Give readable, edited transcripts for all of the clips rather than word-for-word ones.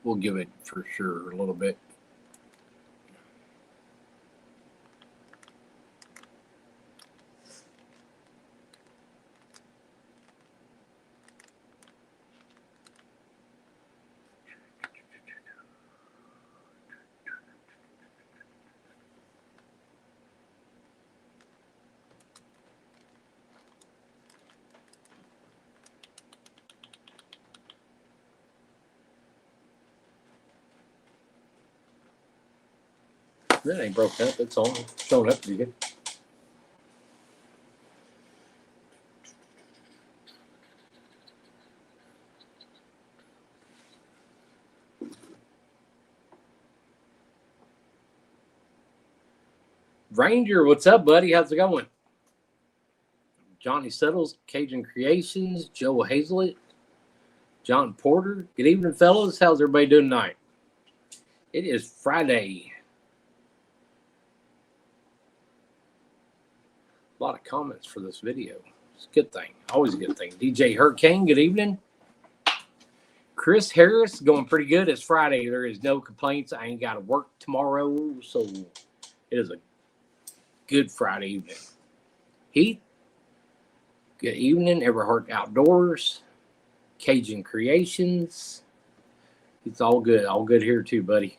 we'll give it for sure a little bit. That ain't broke up. It's on. Showing up pretty good. Ranger, what's up, buddy? How's it going? Johnny Settles, Cajun Creations, Joe Hazlett, John Porter. Good evening, fellas. How's everybody doing tonight? It is Friday. A lot of comments for this video. It's a good thing. Always a good thing. DJ Hurricane, good evening. Chris Harris, going pretty good. It's Friday. There is no complaints. I ain't got to work tomorrow, so it is a good Friday evening. Heath, good evening. Everhart Outdoors, Cajun Creations. It's all good. All good here too, buddy.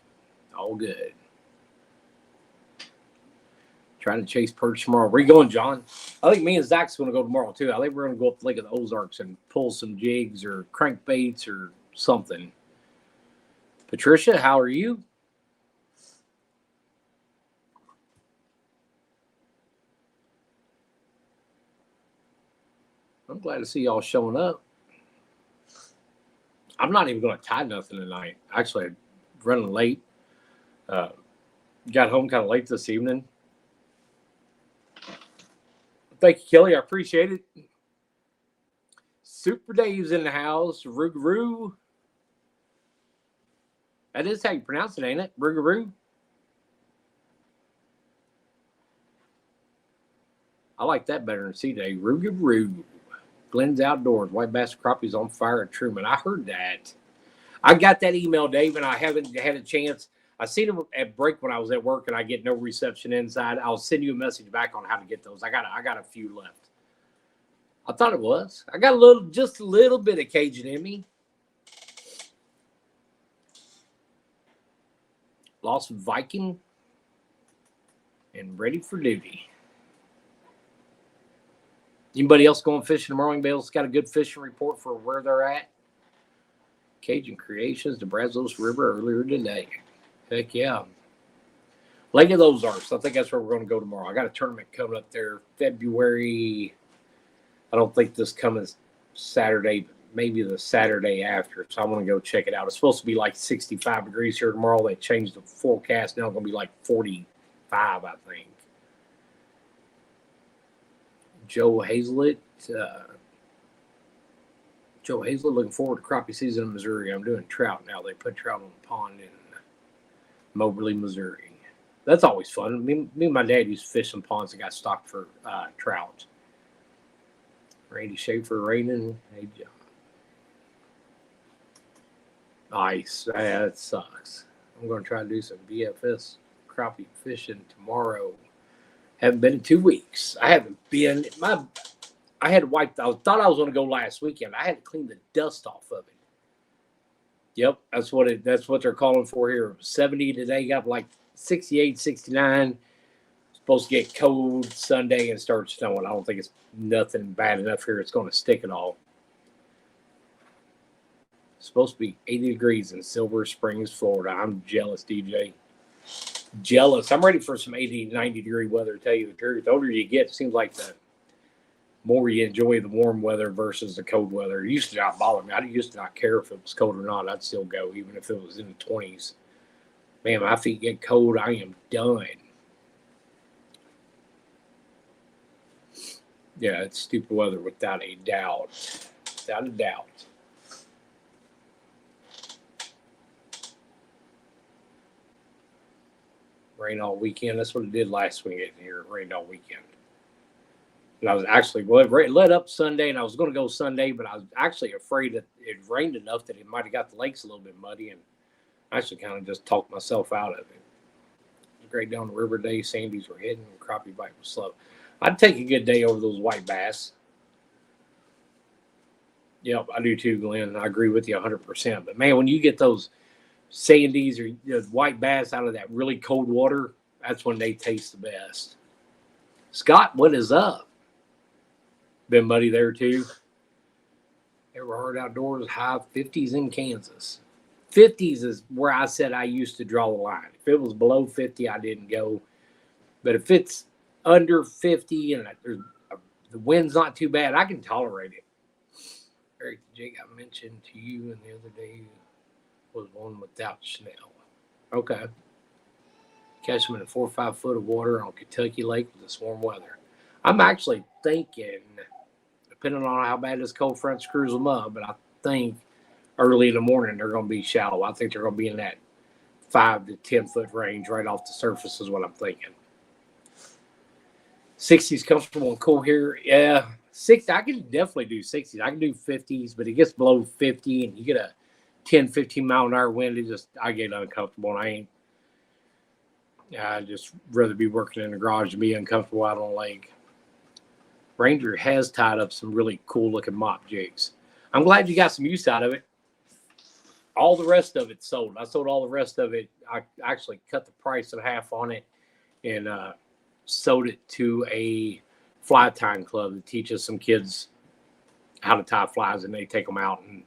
All good. Trying to chase perch tomorrow. Where you going, John? I think me and Zach's going to go tomorrow too. I think we're going to go up to Lake of the Ozarks and pull some jigs or crankbaits or something. Patricia, how are you? I'm glad to see y'all showing up. I'm not even going to tie nothing tonight. Actually, I'm running late. Got home kind of late this evening. Thank you, Kelly. I appreciate it. Super Dave's in the house. Rougarou. That is how you pronounce it, ain't it? Rougarou. I like that better than C-Day. Rougarou. Glenn's Outdoors. White bass crappies on fire at Truman. I heard that. I got that email, Dave, and I haven't had a chance. I seen them at break when I was at work, and I get no reception inside. I'll send you a message back on how to get those. I got a few left. I thought it was. I got just a little bit of Cajun in me. Lost Viking and ready for duty. Anybody else going fishing tomorrow? Anybody else got a good fishing report for where they're at? Cajun Creations, the Brazos River earlier today. Heck yeah. Lake of the Ozarks. I think that's where we're going to go tomorrow. I got a tournament coming up there February. I don't think this coming Saturday, but maybe the Saturday after. So I want to go check it out. It's supposed to be like 65 degrees here tomorrow. They changed the forecast. Now it's going to be like 45, I think. Joe Hazlett. Joe Hazlett, looking forward to crappie season in Missouri. I'm doing trout now. They put trout on the pond in Moberly, Missouri. That's always fun. Me and my dad used to fish some ponds that got stocked for trout. Randy Schaefer raining. Hey, John. Nice. That sucks. I'm going to try to do some BFS crappie fishing tomorrow. Haven't been in 2 weeks. I haven't been. I had to wipe. I thought I was going to go last weekend. I had to clean the dust off of it. Yep, that's what they're calling for here. 70 today. Got like 68, 69. Supposed to get cold Sunday and start snowing. I don't think it's nothing bad enough here. It's going to stick at all. It's supposed to be 80 degrees in Silver Springs, Florida. I'm jealous, DJ. Jealous. I'm ready for some 80, 90 degree weather, to tell you the truth. The older you get, it seems like the more you enjoy the warm weather versus the cold weather. It used to not bother me. I used to not care if it was cold or not. I'd still go, even if it was in the 20s. Man, my feet get cold, I am done. Yeah, it's stupid weather without a doubt. Without a doubt. Rain all weekend. That's what it did last weekend here. It rained all weekend. And I was actually, well, it let up Sunday, and I was going to go Sunday, but I was actually afraid that it rained enough that it might have got the lakes a little bit muddy. And I actually kind of just talked myself out of it. Great down the river day, Sandy's were hidden, crappie bite was slow. I'd take a good day over those white bass. Yep, I do too, Glenn. I agree with you 100%. But man, when you get those sandies or white bass out of that really cold water, that's when they taste the best. Scott, what is up? Been muddy there too. Ever heard outdoors? High 50s in Kansas. 50s is where I said I used to draw the line. If it was below 50, I didn't go. But if it's under 50 and the wind's not too bad, I can tolerate it. Eric, the jig I mentioned to you and the other day was one without Schnell. Okay. Catch them in 4 or 5 foot of water on Kentucky Lake with this warm weather. I'm actually thinking, depending on how bad this cold front screws them up, but I think early in the morning they're going to be shallow. I think they're going to be in that 5 to 10 foot range right off the surface is what I'm thinking. 60s comfortable and cool here. Yeah, 60. I can definitely do 60s. I can do 50s, but it gets below 50 and you get a 10, 15 mile an hour wind. I get uncomfortable, and I just rather be working in the garage than be uncomfortable out on the lake. Ranger has tied up some really cool looking mop jigs. I'm glad you got some use out of it. All the rest of it sold. I sold all the rest of it. I actually cut the price in half on it and sold it to a fly tying club that teaches some kids how to tie flies, and they take them out and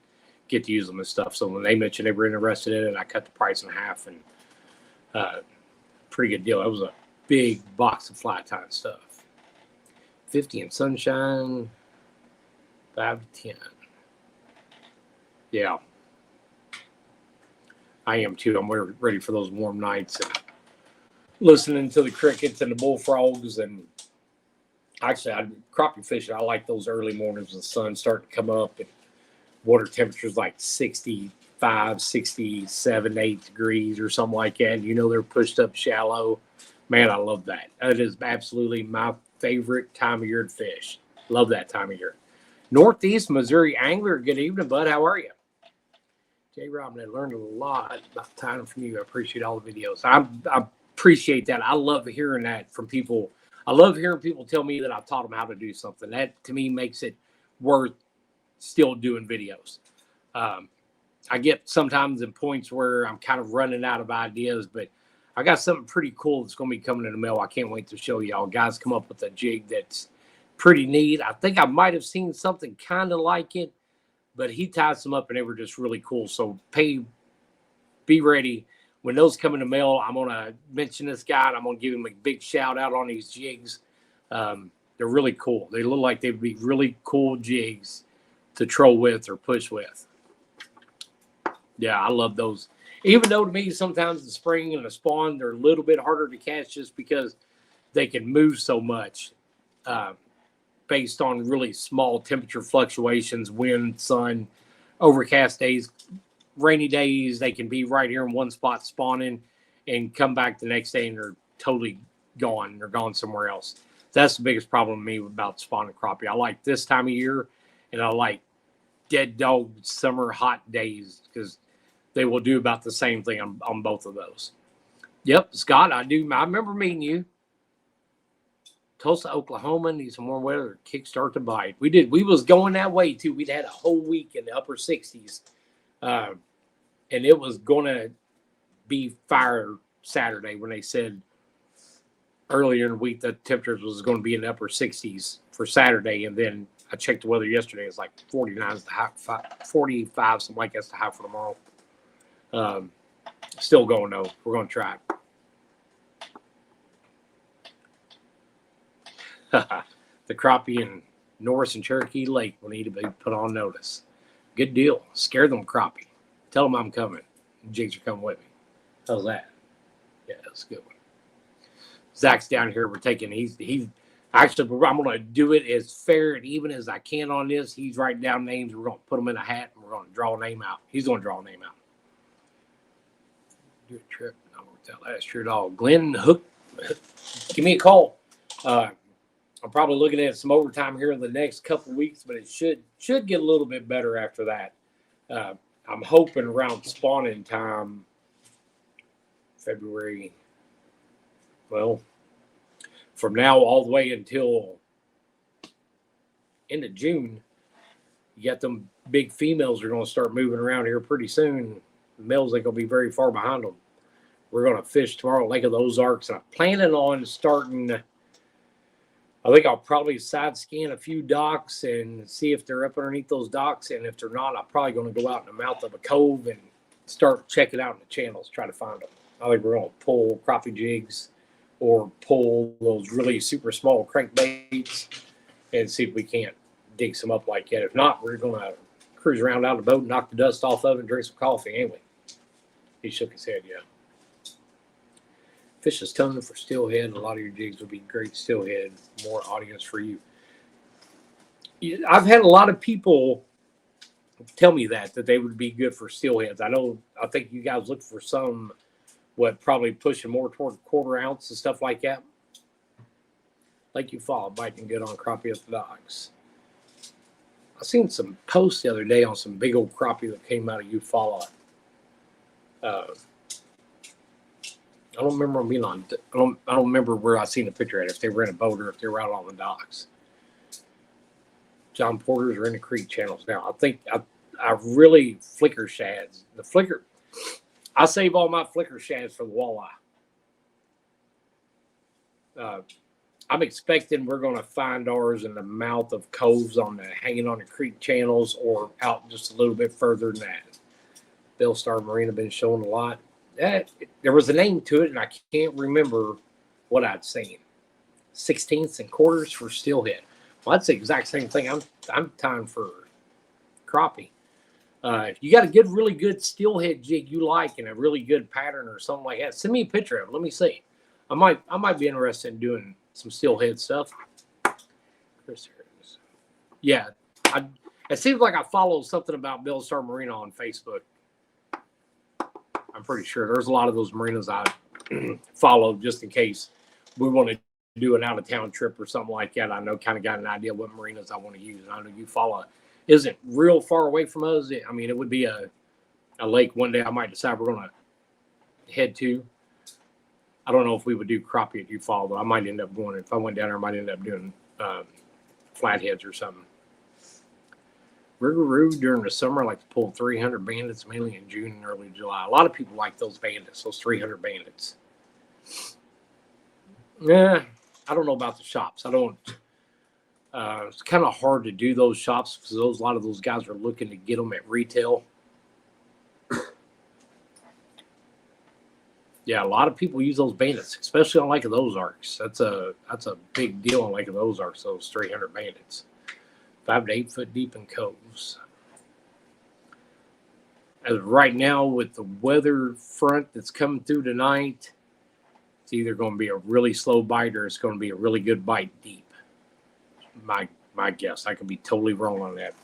get to use them and stuff. So when they mentioned they were interested in it, I cut the price in half, and pretty good deal. It was a big box of fly tying stuff. 50 in sunshine, 5 to 10. Yeah. I am too. I'm ready for those warm nights and listening to the crickets and the bullfrogs. And actually, crappie fishing, I like those early mornings when the sun's starting to come up and water temperatures like 65, 67, 8 degrees or something like that. You know, they're pushed up shallow. Man, I love that. That is absolutely my favorite time of year to fish. Love that time of year. Northeast Missouri angler, good evening, bud. How are you? Jay Robin, I learned a lot about tying from you. I appreciate all the videos. I appreciate that. I love hearing that from people. I love hearing people tell me that I've taught them how to do something. That, to me, makes it worth still doing videos. I get sometimes in points where I'm kind of running out of ideas, but I got something pretty cool that's going to be coming in the mail. I can't wait to show y'all. Guys come up with a jig that's pretty neat. I think I might have seen something kind of like it, but he ties them up and they were just really cool. So be ready. When those come in the mail, I'm going to mention this guy and I'm going to give him a big shout out on these jigs. They're really cool. They look like they'd be really cool jigs to troll with or push with. Yeah, I love those. Even though to me, sometimes the spring and the spawn, they're a little bit harder to catch just because they can move so much based on really small temperature fluctuations, wind, sun, overcast days, rainy days. They can be right here in one spot spawning and come back the next day and they're totally gone. They're gone somewhere else. That's the biggest problem with me about spawning crappie. I like this time of year, and I like dead dog summer hot days because they will do about the same thing on both of those. Yep, Scott, I do. I remember meeting you. Tulsa, Oklahoma needs some more weather to kickstart the bite. We did. We was going that way too. We'd had a whole week in the upper 60s, and it was going to be fire Saturday when they said earlier in the week that temperatures was going to be in the upper 60s for Saturday, and then I checked the weather yesterday. It's like 49 is the high, 45, something like that's the high for tomorrow. Still going though. We're going to try it. The crappie in Norris and Cherokee Lake will need to be put on notice. Good deal. Scare them crappie. Tell them I'm coming. Jigs are coming with me. How's that? Yeah, that's a good one. Zach's down here. We're taking. He's actually. I'm going to do it as fair and even as I can on this. He's writing down names. We're going to put them in a hat and we're going to draw a name out. He's going to draw a name out. Do a trip. Not worked out last year at all. Glenn Hook, give me a call. I'm probably looking at some overtime here in the next couple of weeks, but it should get a little bit better after that. I'm hoping around spawning time February. Well, from now all the way until end of June, you got them big females are going to start moving around here pretty soon. The males ain't going to be very far behind them. We're going to fish tomorrow, Lake of the Ozarks. And I'm planning on starting. I think I'll probably side scan a few docks and see if they're up underneath those docks. And if they're not, I'm probably going to go out in the mouth of a cove and start checking out in the channels, try to find them. I think we're going to pull crappie jigs or pull those really super small crankbaits and see if we can't dig some up like that. If not, we're going to cruise around out the boat and knock the dust off of it and drink some coffee, ain't we? He shook his head, yeah. Fish is ton for steelhead. A lot of your jigs will be great steelhead. More audience for you. I've had a lot of people tell me that they would be good for steelheads. I think you guys look for some, probably pushing more toward quarter ounce and stuff like that. Like you follow, biting good on crappie at the docks. I seen some posts the other day on some big old crappie that came out of Eufaula. I don't remember them being on. I don't remember where I seen the picture at. If they were in a boat or if they were out on the docks. John Porters are in the creek channels now. I think I really flicker shads. The flicker. I save all my flicker shads for the walleye. I'm expecting we're going to find ours in the mouth of coves hanging on the creek channels or out just a little bit further than that. Bill Star Marina been showing a lot. There was a name to it, and I can't remember what I'd seen. 16ths and quarters for steelhead. Well, that's the exact same thing. I'm tying for crappie. If you got a really good steelhead jig you like and a really good pattern or something like that, send me a picture of it. Let me see. I might be interested in doing some steelhead stuff. Chris Harris. Yeah, it seems like I follow something about Bill Star Marina on Facebook. I'm pretty sure there's a lot of those marinas I follow just in case we want to do an out-of-town trip or something like that. I know kind of got an idea what marinas I want to use. And I know Eufaula isn't real far away from us. I mean, it would be a lake one day I might decide we're going to head to. I don't know if we would do crappie at Eufaula, but I might end up going. If I went down there, I might end up doing flatheads or something. Rougarou during the summer, I like to pull 300 bandits, mainly in June and early July. A lot of people like those bandits, those 300 bandits. Yeah, I don't know about the shops. I don't. It's kind of hard to do those shops because a lot of those guys are looking to get them at retail. Yeah, a lot of people use those bandits, especially on Lake of the Ozarks. That's a big deal on Lake of the Ozarks. Those 300 bandits. 5 to 8 foot deep in coves. As right now, with the weather front that's coming through tonight, it's either going to be a really slow bite or it's going to be a really good bite deep. My guess. I could be totally wrong on that.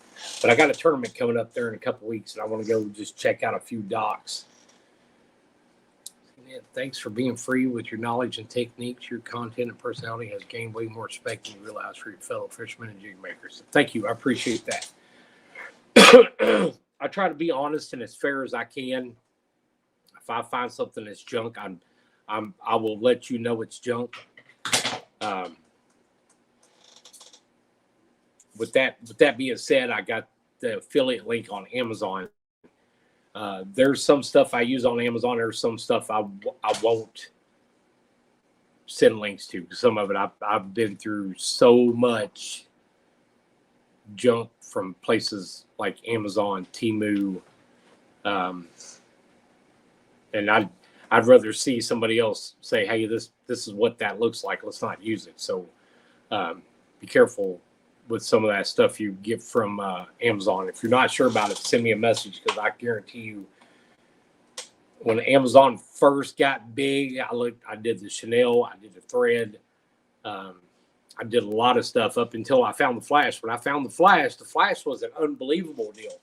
But I got a tournament coming up there in a couple weeks, and I want to go just check out a few docks. Yeah, thanks for being free with your knowledge and techniques. Your content and personality has gained way more respect than you realize for your fellow fishermen and jig makers. Thank you. I appreciate that. I try to be honest and as fair as I can. If I find something that's junk, I will let you know it's junk. With that being said, I got the affiliate link on Amazon. There's some stuff I use on Amazon. There's some stuff I won't send links to. Some of it I've been through so much junk from places like Amazon, Temu, and I'd rather see somebody else say, "Hey, this is what that looks like. Let's not use it." So be careful with some of that stuff you get from Amazon. If you're not sure about it, send me a message because I guarantee you, when Amazon first got big, I did the Chanel, I did the thread, I did a lot of stuff up until I found the Flash. When I found the Flash was an unbelievable deal.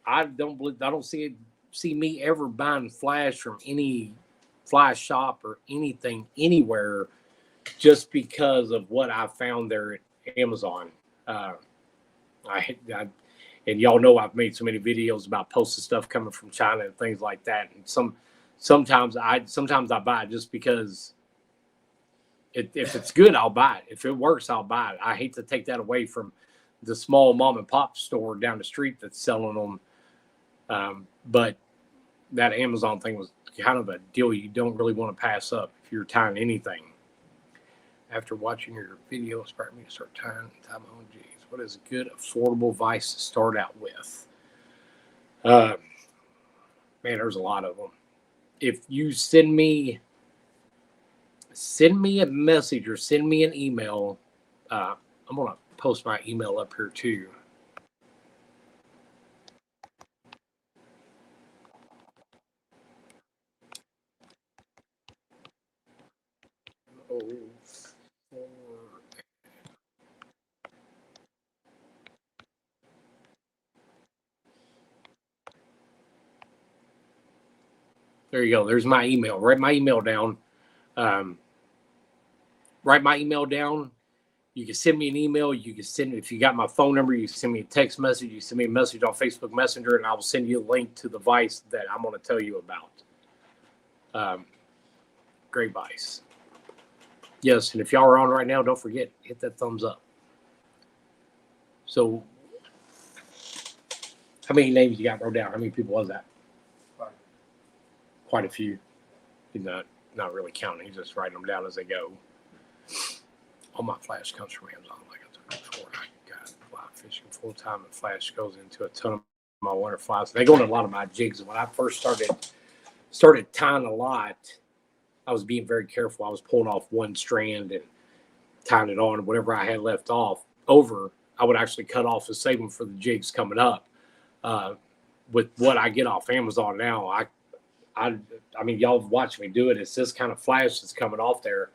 I don't see me ever buying Flash from any Flash shop or anything anywhere, just because of what I found there at Amazon. And y'all know I've made so many videos about posted stuff coming from China and things like that. And sometimes I buy it just because if it's good, I'll buy it. If it works, I'll buy it. I hate to take that away from the small mom and pop store down the street that's selling them. But that Amazon thing was kind of a deal you don't really want to pass up if you're tying anything. After watching your video, inspired me to start tying my own jigs. What is a good, affordable vice to start out with? Man, there's a lot of them. If you send me a message or send me an email, I'm going to post my email up here too. There you go. There's my email. Write my email down. Write my email down. You can send me an email. You can send, if you got my phone number, you can send me a text message. You send me a message on Facebook Messenger, and I will send you a link to the vice that I'm going to tell you about. Great vice. Yes, and if y'all are on right now, don't forget, hit that thumbs up. So, how many names you got wrote down? How many people was that? Quite a few. He's not really counting. He's just writing them down as they go. All my flash comes from Amazon, like I told you before. I got fly fishing full time, and flash goes into a ton of my winter flies. They go into a lot of my jigs. When I first started tying a lot, I was being very careful. I was pulling off one strand and tying it on. Whatever I had left over, I would actually cut off and save them for the jigs coming up. With what I get off Amazon now, I mean, y'all watch me do it. It's this kind of flash that's coming off there.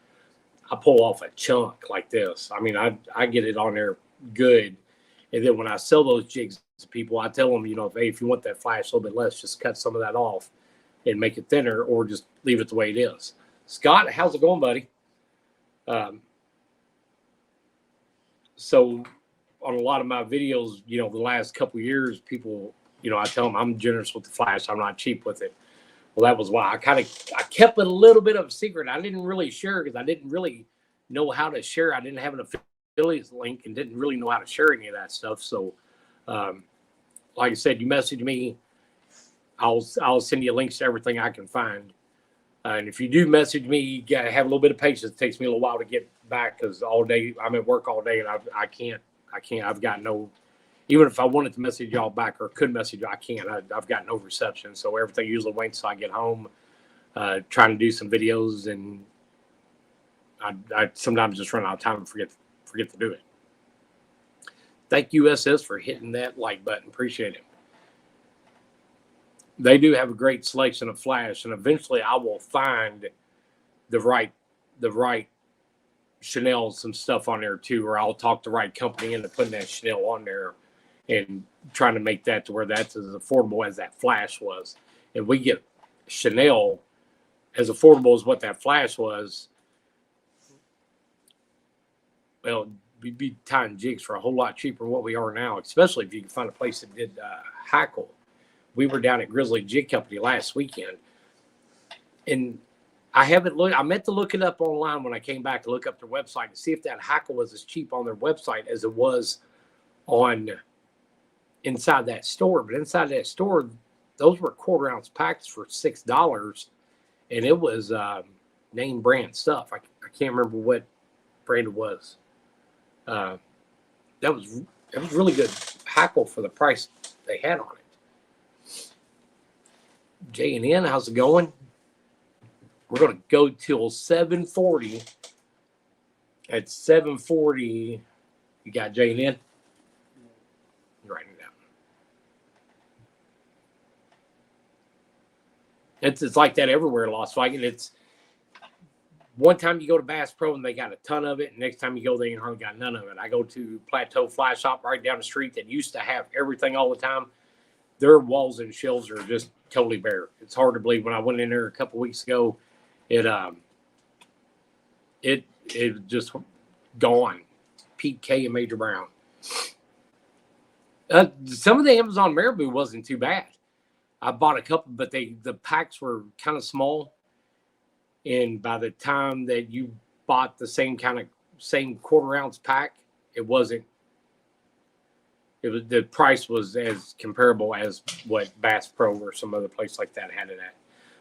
I pull off a chunk like this. I mean, I get it on there good. And then when I sell those jigs to people, I tell them, hey, if you want that flash a little bit less, just cut some of that off and make it thinner, or just leave it the way it is. Scott, how's it going, buddy? So on a lot of my videos, the last couple of years, people, I tell them I'm generous with the flash. I'm not cheap with it. Well, that was why I kept it a little bit of a secret. I didn't really share because I didn't really know how to share. I didn't have an affiliate link and didn't really know how to share any of that stuff. So, like I said, you message me, I'll send you links to everything I can find. And if you do message me, you gotta have a little bit of patience. It takes me a little while to get back because all day I'm at work all day, and I can't. I've got no. Even if I wanted to message y'all back or could message you, I can't. I've got no reception. So everything usually waits till I get home, trying to do some videos, and I sometimes just run out of time and forget to do it. Thank you, SS, for hitting that like button. Appreciate it. They do have a great selection of flash, and eventually I will find the right Chanel, some stuff on there too, or I'll talk the right company into putting that Chanel on there and trying to make that to where that's as affordable as that flash was. And we get Chanel as affordable as what that flash was. Well, we'd be tying jigs for a whole lot cheaper than what we are now, especially if you can find a place that did hackle. We were down at Grizzly Jig Company last weekend, and I haven't looked. I meant to look it up online when I came back to look up their website to see if that hackle was as cheap on their website as it was on inside that store. But inside that store, those were quarter-ounce packs for $6, and it was name brand stuff. I can't remember what brand it was. That was really good hackle for the price they had on it. J&N, how's it going? We're going to go till 7:40. At 7:40, you got J&N? You're writing it down. It's like that everywhere in Las Vegas. It's one time you go to Bass Pro and they got a ton of it, and next time you go, they ain't hardly got none of it. I go to Plateau Fly Shop right down the street that used to have everything all the time. Their walls and shelves are just totally bare. It's hard to believe. When I went in there a couple weeks ago, it just gone. Pete K and Major Brown. Some of the Amazon Marabou wasn't too bad. I bought a couple, but the packs were kind of small. And by the time that you bought the same quarter-ounce pack, it wasn't. It was, the price was as comparable as what Bass Pro or some other place like that had it at.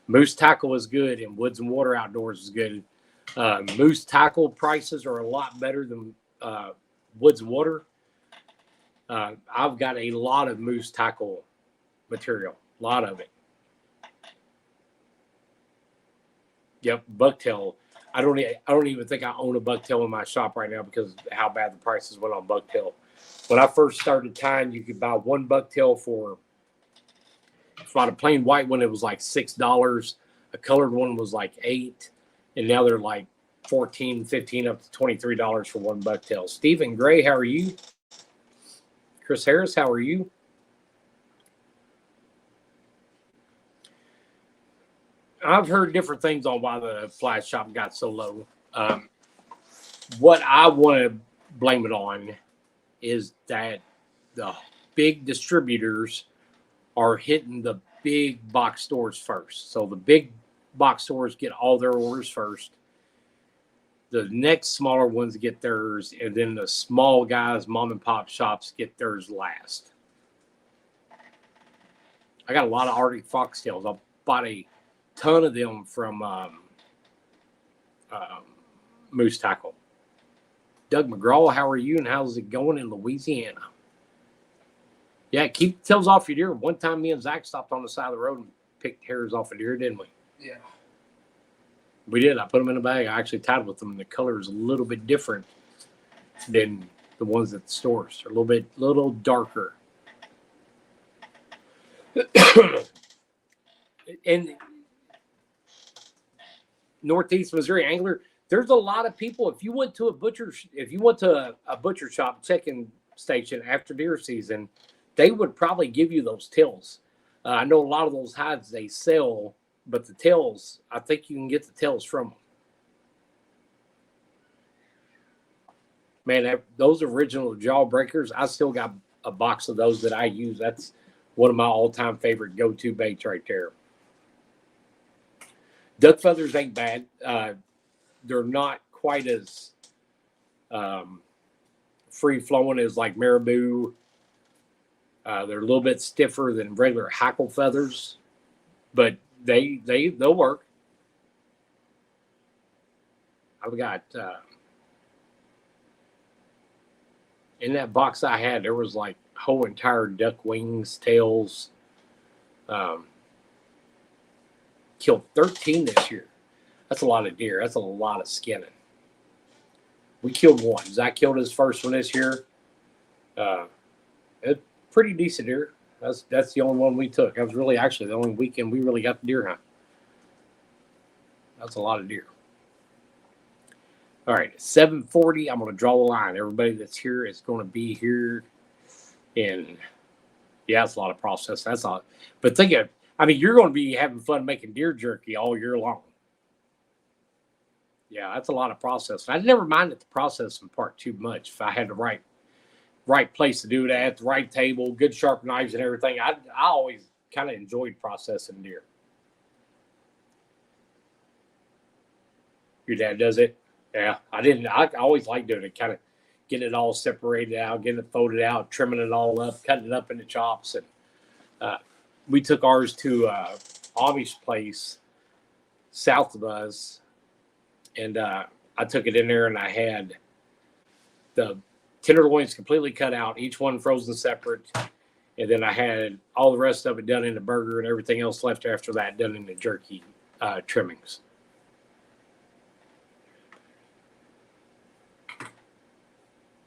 Moose tackle was good, and Woods and Water Outdoors is good. Moose tackle prices are a lot better than Woods and Water. I've got a lot of moose tackle material, a lot of it. Yep, bucktail. I don't even think I own a bucktail in my shop right now because of how bad the prices went on bucktail. When I first started tying, you could buy one bucktail for a plain white one. It was like $6. A colored one was like $8, and now they're like $14, $15, up to $23 for one bucktail. Stephen Gray, how are you? Chris Harris, how are you? I've heard different things on why the fly shop got so low. What I want to blame it on is that the big distributors are hitting the big box stores first. So the big box stores get all their orders first. The next smaller ones get theirs, and then the small guys, mom and pop shops, get theirs last. I got a lot of Arctic foxtails. I bought a ton of them from Moose Tackle. Doug McGraw, how are you, and how's it going in Louisiana? Yeah, keep the tails off your deer. One time me and Zach stopped on the side of the road and picked hairs off a deer, didn't we? Yeah. We did. I put them in a bag. I actually tied with them. The color is a little bit different than the ones at the stores. They're a little darker. And Northeast Missouri angler, there's a lot of people. If you went to a butcher shop check-in station after deer season, they would probably give you those tails. I know a lot of those hides they sell, but the tails, I think you can get the tails from them. Man, those original jawbreakers, I still got a box of those that I use. That's one of my all-time favorite go-to baits right there. Duck feathers ain't bad. They're not quite as free-flowing as like marabou. They're a little bit stiffer than regular hackle feathers, but they'll work. I've got in that box I had, there was like whole entire duck wings, tails. Killed 13 this year. That's a lot of deer. That's a lot of skinning. We killed one. Zach killed his first one this year. It's pretty decent deer. That's the only one we took. That was really actually the only weekend we really got the deer hunt. That's a lot of deer. All right, 7:40. I'm going to draw the line. Everybody that's here is going to be here. And yeah, it's a lot of process. That's all. But think of, you're going to be having fun making deer jerky all year long. Yeah, that's a lot of process. I never minded the processing part too much. If I had the right place to do that, the right table, good sharp knives and everything, I always kind of enjoyed processing deer. Your dad does it? Yeah, I always like doing it, kind of getting it all separated out, getting it folded out, trimming it all up, cutting it up into chops. And we took ours to Amish place south of us, and I took it in there, and I had the tenderloins completely cut out, each one frozen separate, and then I had all the rest of it done in the burger, and everything else left after that done in the jerky trimmings.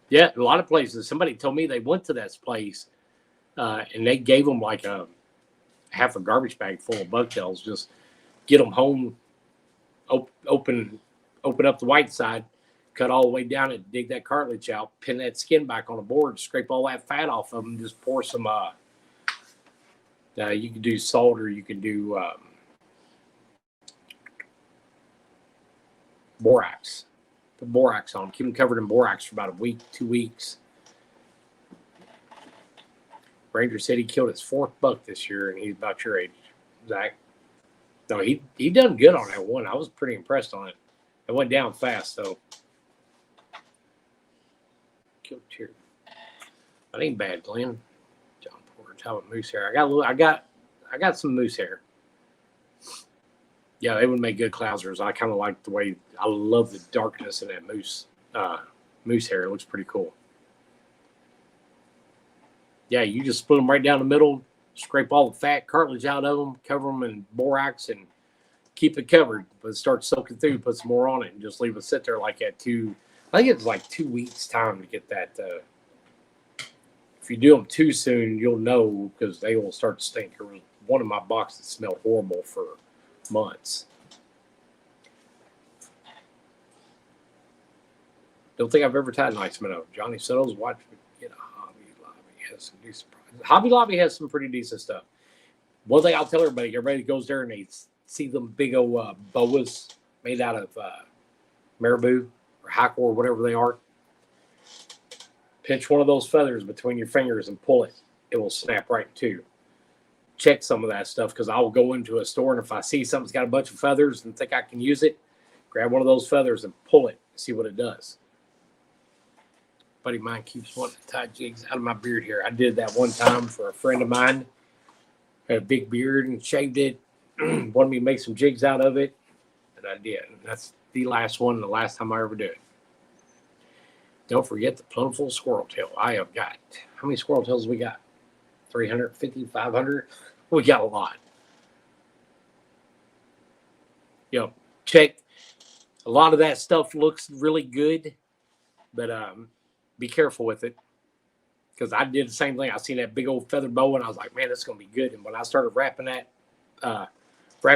Yeah, a lot of places. Somebody told me they went to this place and they gave them like half a garbage bag full of bucktails. Just get them home, open up the white side, cut all the way down and dig that cartilage out, pin that skin back on a board, scrape all that fat off of them, just pour some, you can do salt or you can do borax. Put borax on them. Keep them covered in borax for about a week, 2 weeks. Ranger said he killed his 4th buck this year, and he's about your age, Zach. No, he done good on that one. I was pretty impressed on it. It went down fast, though. Killed deer. That ain't bad, Glenn. John Porter, Talbot moose hair. I got some moose hair. Yeah, they would make good clousers. I kind of like the way. I love the darkness in that moose hair. It looks pretty cool. Yeah, you just split them right down the middle, scrape all the fat cartilage out of them, cover them in borax, and keep it covered. But start soaking through, put some more on it, and just leave it sit there like that. I think it's like 2 weeks time to get that. If you do them too soon, you'll know because they will start to stink. There was one of my boxes that smelled horrible for months. Don't think I've ever tied an ice minnow. Johnny Settles watch me get a Hobby Lobby. Has some decent prices. Hobby Lobby has some pretty decent stuff. One thing I'll tell everybody that goes there and they see them big old boas made out of marabou or hackle or whatever they are. Pinch one of those feathers between your fingers and pull it. It will snap right in two. Check some of that stuff because I will go into a store and if I see something's got a bunch of feathers and think I can use it, grab one of those feathers and pull it and see what it does. Buddy of mine keeps wanting to tie jigs out of my beard here. I did that one time for a friend of mine. Had a big beard and shaved it. Wanted me to make some jigs out of it. And I did. And that's the last one and the last time I ever did it. Don't forget the plentiful squirrel tail. I have got, how many squirrel tails we got? 350, 500? We got a lot. Check. A lot of that stuff looks really good, but be careful with it. Because I did the same thing. I seen that big old feather boa, and I was like, man, that's going to be good. And when I started wrapping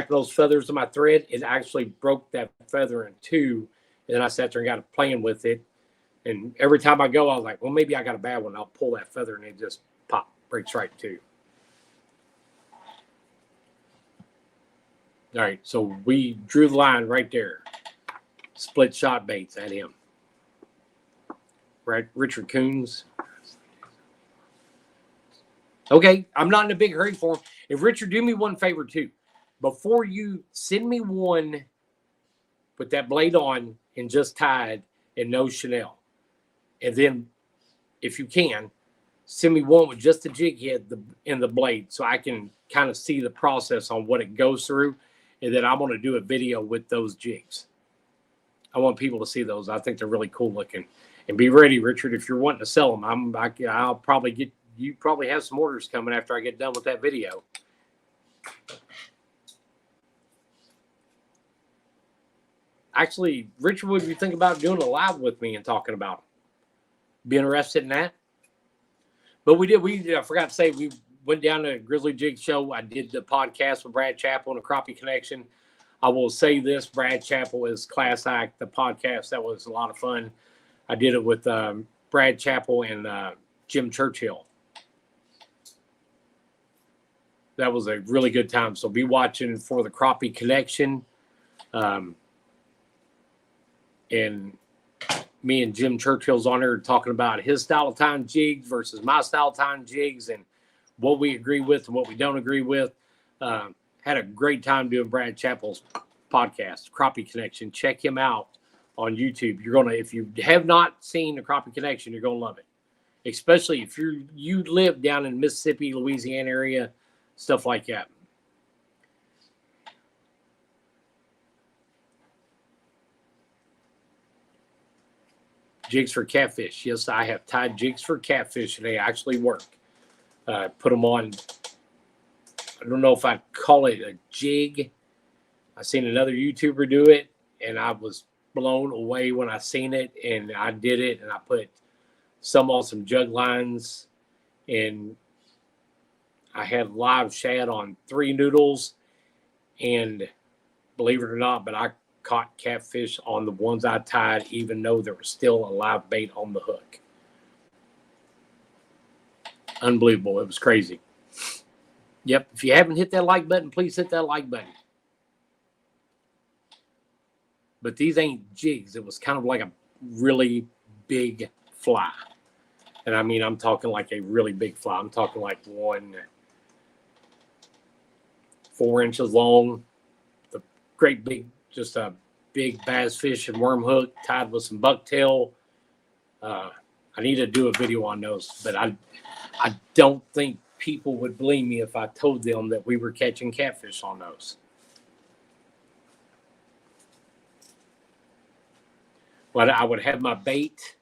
those feathers in my thread, it actually broke that feather in two. And then I sat there and got playing with it. And every time I go, I was like, well, maybe I got a bad one. I'll pull that feather, and it just breaks right in two. All right, so we drew the line right there. Split shot baits at him. Right, Richard Coons. Okay, I'm not in a big hurry for him. If Richard, do me one favor too. Before you send me one with that blade on and just tied and no Chanel. And then, if you can, send me one with just the jig head and the blade so I can kind of see the process on what it goes through. And then I'm going to do a video with those jigs. I want people to see those. I think they're really cool looking. And be ready, Richard, if you're wanting to sell them. I'll probably get, you probably have some orders coming after I get done with that video. Actually, Richard, would you think about doing a live with me and talking about them? Be interested in that? But I forgot to say, we went down to Grizzly Jig Show. I did the podcast with Brad Chappell and the Crappie Connection. I will say this, Brad Chappell is class act. The podcast, that was a lot of fun. I did it with Brad Chappell and Jim Churchill. That was a really good time. So be watching for the Crappie Connection. And me and Jim Churchill's on there talking about his style of tying jigs versus my style of tying jigs and what we agree with and what we don't agree with. Had a great time doing Brad Chappell's podcast, Crappie Connection. Check him out on YouTube. If you have not seen the Crappie Connection, you're gonna love it. Especially if you live down in Mississippi, Louisiana area, stuff like that. Jigs for catfish. Yes, I have tied jigs for catfish, and they actually work. Put them on. I don't know if I'd call it a jig. I seen another YouTuber do it, and I was blown away when I seen it, and I did it, and I put some on some jug lines, and I had live shad on 3 noodles, and believe it or not, but I caught catfish on the ones I tied, even though there was still a live bait on the hook. Unbelievable. It was crazy. Yep. If you haven't hit that like button, please hit that like button. But these ain't jigs. It was kind of like a really big fly. And I mean, I'm talking like a really big fly. I'm talking like one 4 inches long, the great big, just a big bass fish and worm hook tied with some bucktail. I need to do a video on those, but I don't think people would believe me if I told them that we were catching catfish on those. But I would have my bait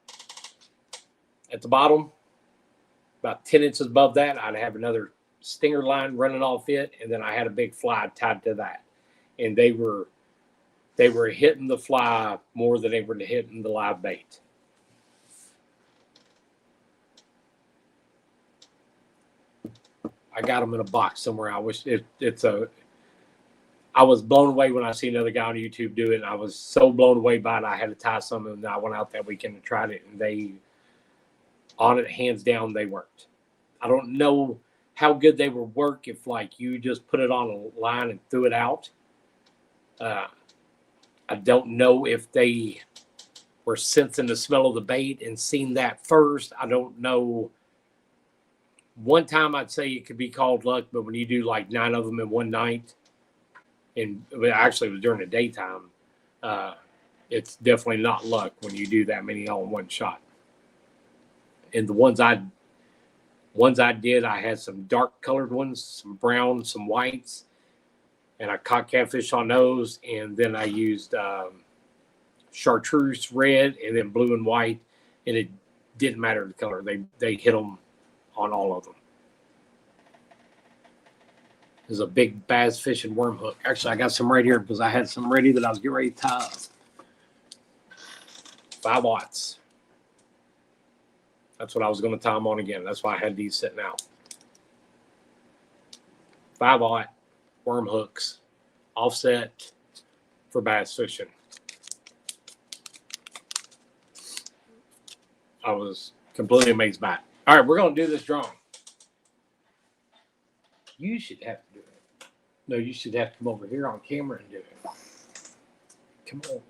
at the bottom, about 10 inches above that. I'd have another stinger line running off it, and then I had a big fly tied to that. And they were hitting the fly more than they were hitting the live bait. I got them in a box somewhere. I wish I was blown away when I see another guy on YouTube do it. And I was so blown away by it. I had to tie some of them. And I went out that weekend and tried it, and they, on it, hands down, they worked. I don't know how good they would work if, like, you just put it on a line and threw it out. I don't know if they were sensing the smell of the bait and seen that first. I don't know. One time I'd say it could be called luck, but when you do like 9 of them in one night, and actually it was during the daytime, it's definitely not luck when you do that many all in one shot. And the ones I did, I had some dark colored ones, some brown, some whites, and I caught catfish on those. And then I used chartreuse red and then blue and white, and it didn't matter the color. They hit them on all of them. There's a big bass fishing worm hook. Actually, I got some right here because I had some ready that I was getting ready to tie up. 5/0. That's what I was going to tie them on again. That's why I had these sitting out. 5/0 worm hooks, offset for bass fishing. I was completely amazed by it. All right, we're going to do this drawing. You should have to do it. No, you should have to come over here on camera and do it. Come on.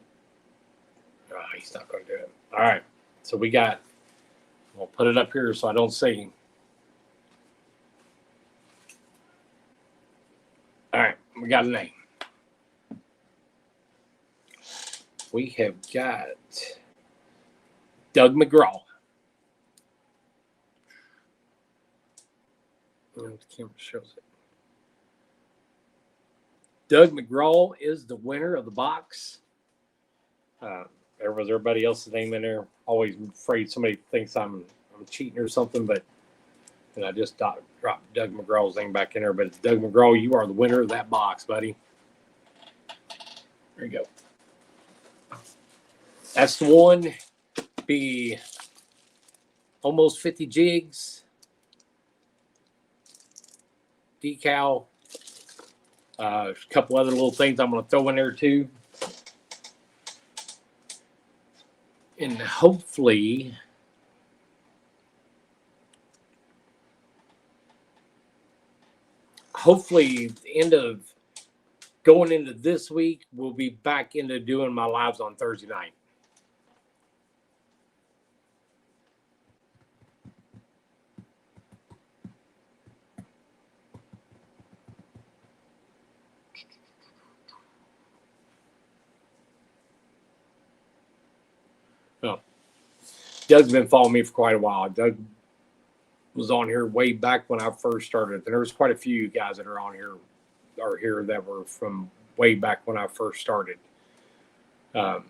Oh, he's not going to do it. All right. So we'll put it up here so I don't see. All right. We got a name. We have got Doug McGraw. The camera shows it. Doug McGraw is the winner of the box. There was everybody else's name in there. Always afraid somebody thinks I'm cheating or something, and I just dropped Doug McGraw's name back in there. But it's Doug McGraw. You are the winner of that box, buddy. There you go. That's the one. Be almost 50 jigs. Decal, a couple other little things I'm going to throw in there too, and hopefully the end of going into this week, we'll be back into doing my lives on Thursday night. Well, Doug's been following me for quite a while. Doug was on here way back when I first started. And there was quite a few guys that are on here that were from way back when I first started. I'll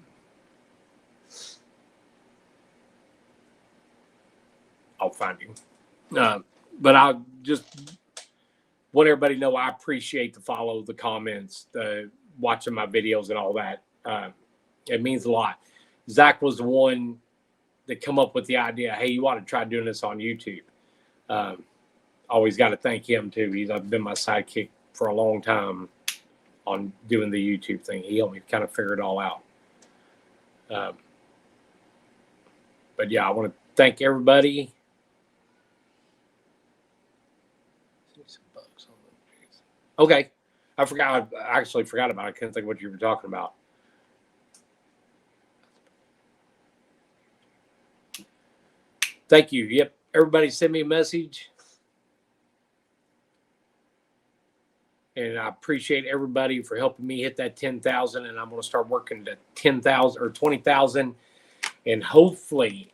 find him. But I just want everybody to know I appreciate the follow, the comments, the watching my videos and all that. It means a lot. Zach was the one that come up with the idea, hey, you ought to try doing this on YouTube. Always got to thank him too. He's been my sidekick for a long time on doing the YouTube thing. He helped me kind of figure it all out. But yeah, I want to thank everybody. Okay. I actually forgot about it. I couldn't think of what you were talking about. Thank you. Yep. everybody send me a message. And I appreciate everybody for helping me hit that 10,000. And I'm going to start working to 10,000 or 20,000. And hopefully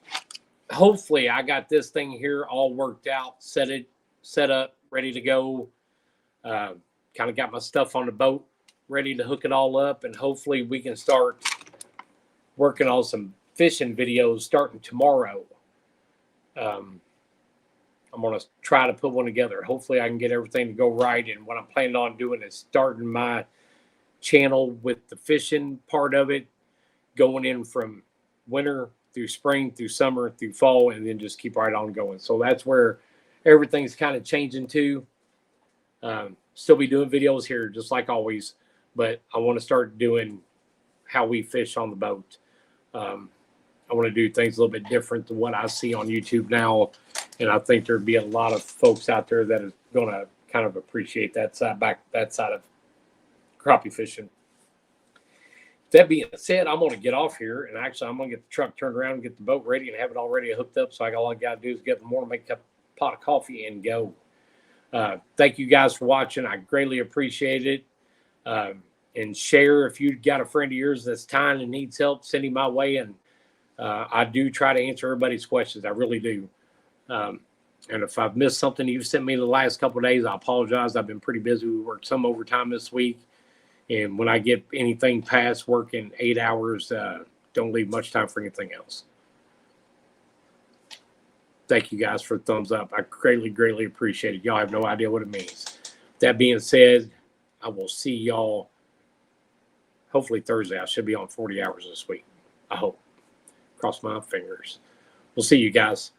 I got this thing here all worked out, set up, ready to go. Kind of got my stuff on the boat, ready to hook it all up. And hopefully we can start working on some fishing videos starting tomorrow. I'm going to try to put one together. Hopefully I can get everything to go right. And what I'm planning on doing is starting my channel with the fishing part of it, going in from winter through spring, through summer, through fall, and then just keep right on going. So that's where everything's kind of changing to. Still be doing videos here just like always, but I want to start doing how we fish on the boat. I want to do things a little bit different than what I see on YouTube now. And I think there'd be a lot of folks out there that are going to kind of appreciate that side of crappie fishing. That being said, I'm going to get off here. And actually, I'm going to get the truck turned around and get the boat ready and have it already hooked up. So all I got to do is get in the morning, make a pot of coffee, and go. Thank you guys for watching. I greatly appreciate it. And share if you've got a friend of yours that's tying and needs help, send him my way. And I do try to answer everybody's questions. I really do. And if I've missed something you've sent me the last couple of days, I apologize. I've been pretty busy. We worked some overtime this week. And when I get anything past working 8 hours, don't leave much time for anything else. Thank you guys for the thumbs up. I greatly, greatly appreciate it. Y'all have no idea what it means. That being said, I will see y'all hopefully Thursday. I should be on 40 hours this week. I hope. Cross my fingers. We'll see you guys.